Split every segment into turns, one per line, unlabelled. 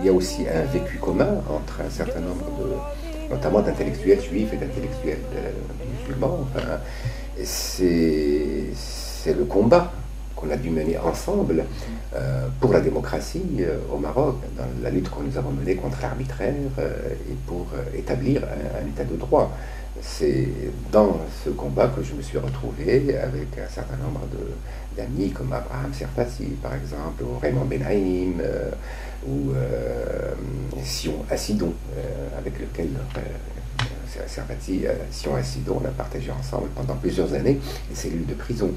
il y a aussi un vécu commun entre un certain nombre notamment d'intellectuels juifs et d'intellectuels musulmans. Enfin, c'est le combat qu'on a dû mener ensemble pour la démocratie au Maroc, dans la lutte que nous avons menée contre l'arbitraire et pour établir un état de droit. C'est dans ce combat que je me suis retrouvé avec un certain nombre d'amis comme Abraham Serfati, par exemple, ou Raymond Benaïm, ou Sion Assidon, avec lequel Serfati, Sion Assidon, on a partagé ensemble pendant plusieurs années les cellules de prison.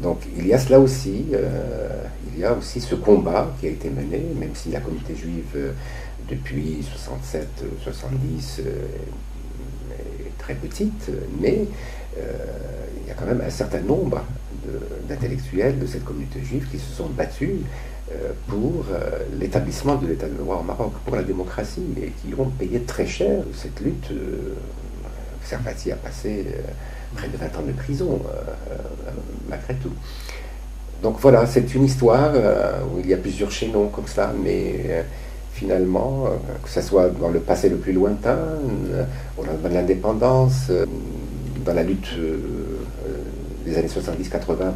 Donc il y a cela aussi, il y a aussi ce combat qui a été mené, même si la communauté juive depuis 67-70 est très petite, mais il y a quand même un certain nombre d'intellectuels de cette communauté juive qui se sont battus pour l'établissement de l'état de droit au Maroc, pour la démocratie, et qui ont payé très cher cette lutte. Serfati a passé près de 20 ans de prison, malgré tout. Donc voilà, c'est une histoire où il y a plusieurs chaînons comme ça, mais finalement, que ce soit dans le passé le plus lointain, au lendemain de l'indépendance, dans la lutte des années 70-80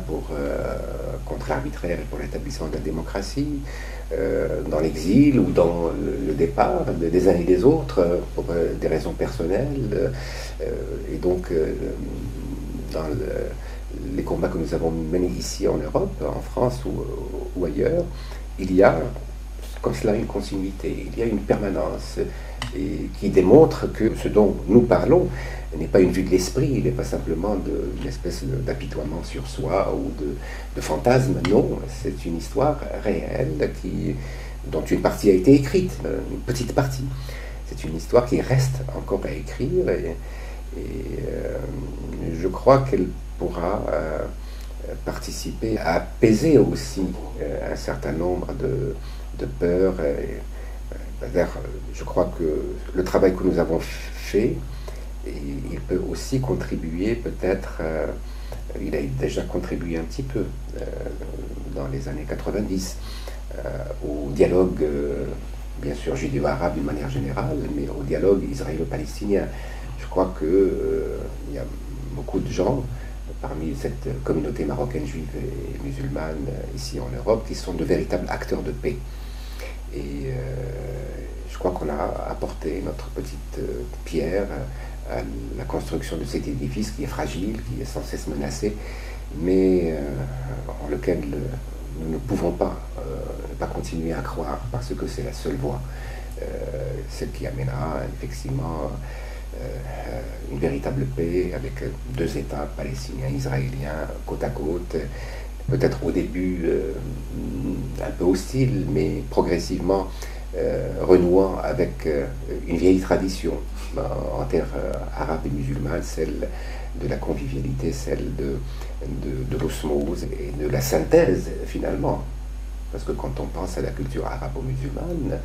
contre l'arbitraire et pour l'établissement de la démocratie, dans l'exil ou dans le départ des uns et des autres pour des raisons personnelles, et donc dans les combats que nous avons menés ici en Europe, en France ou ailleurs, il y a comme cela une continuité, il y a une permanence et qui démontre que ce dont nous parlons n'est pas une vue de l'esprit, il n'est pas simplement une espèce d'apitoiement sur soi ou de fantasme, non, c'est une histoire réelle dont une partie a été écrite, une petite partie. C'est une histoire qui reste encore à écrire et je crois qu'elle pourra participer à apaiser aussi un certain nombre de peurs. Je crois que le travail que nous avons fait, il peut aussi contribuer peut-être, il a déjà contribué un petit peu dans les années 90 au dialogue, bien sûr judéo-arabe d'une manière générale, mais au dialogue israélo-palestinien. Je crois qu'il y a beaucoup de gens parmi cette communauté marocaine juive et musulmane ici en Europe qui sont de véritables acteurs de paix. Et je crois qu'on a apporté notre petite pierre à la construction de cet édifice qui est fragile, qui est sans cesse menacé, mais en lequel nous ne pouvons pas continuer à croire parce que c'est la seule voie, celle qui amènera effectivement une véritable paix avec deux États palestiniens, israéliens, côte à côte, peut-être au début un peu hostile, mais progressivement renouant avec une vieille tradition en terre arabe et musulmane, celle de la convivialité, celle de l'osmose et de la synthèse finalement. Parce que quand on pense à la culture arabo-musulmane,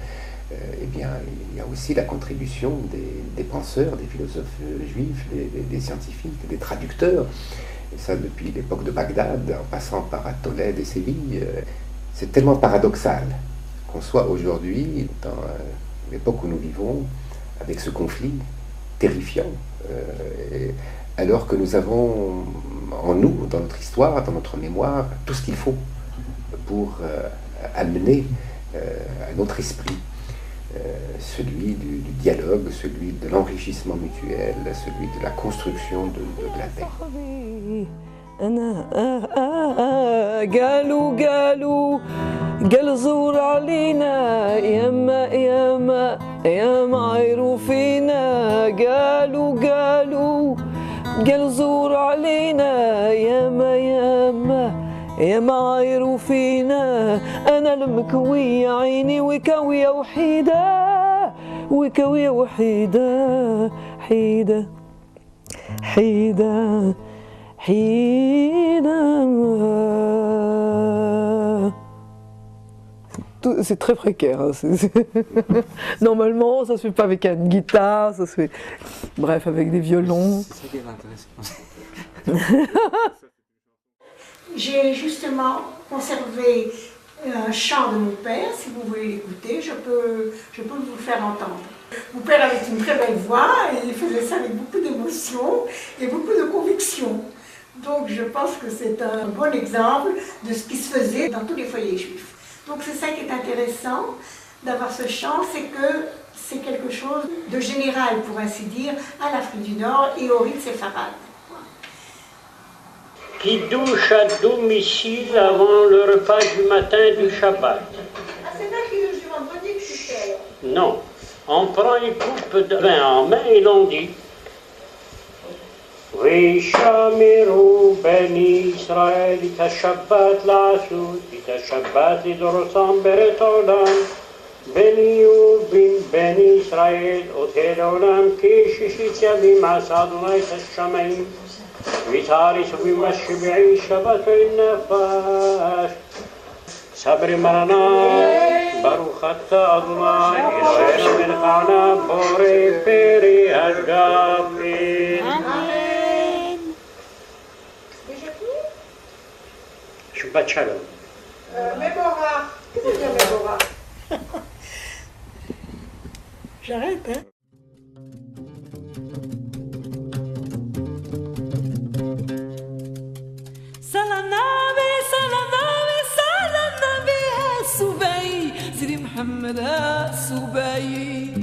eh bien, il y a aussi la contribution des penseurs, des philosophes juifs, des scientifiques, des traducteurs, et ça depuis l'époque de Bagdad, en passant par Tolède et Séville. C'est tellement paradoxal qu'on soit aujourd'hui, dans l'époque où nous vivons, avec ce conflit terrifiant, alors que nous avons en nous, dans notre histoire, dans notre mémoire, tout ce qu'il faut pour amener un autre esprit, celui du dialogue, celui de l'enrichissement mutuel, celui de la construction de la paix.
قال زور علينا يا معروفينا قال زور علينا يا معروفينا انا المكوية عيني وكاوية وحيدة حيدة C'est très précaire. Hein. Normalement, ça se fait pas avec une guitare, ça se fait, bref, avec des violons.
C'est ça qui est intéressant.
J'ai justement conservé
un chant de mon père, si vous voulez l'écouter, je peux vous le faire entendre. Mon père avait une très belle voix et il faisait ça avec beaucoup d'émotion et beaucoup de conviction. Donc je pense que c'est un bon exemple de ce qui se faisait dans tous les foyers juifs. Donc c'est ça qui est intéressant d'avoir ce chant, c'est que c'est quelque chose de général, pour ainsi dire, à l'Afrique du Nord et au rite séfarade.
Kiddush à domicile avant le repas du matin du Shabbat.
Ah, c'est pas Kiddush du vendredi que tu fais alors?
Non. On prend une coupe de vin en main et l'on dit Vishamiru ben Israël it ha-Shabbat la'asut, it ha-Shabbat lidorotam beret olam, beniyu ben Israël oter olam ki shishit yavim asa Adonai et ha-Shamayim, v'taris v'mashbi'i Shabbat v'nefesh. Sabri marana, Baruch atah Adonai, Eloheinu melech haolam, borei peri hagafim.
Amen.
Shabbat shalom.
Mémora. Qu'est-ce que c'est Mémora? J'arrête, hein?
Salanavi, salanavi, salanavi, Subay, Sidi Muhammad Subay.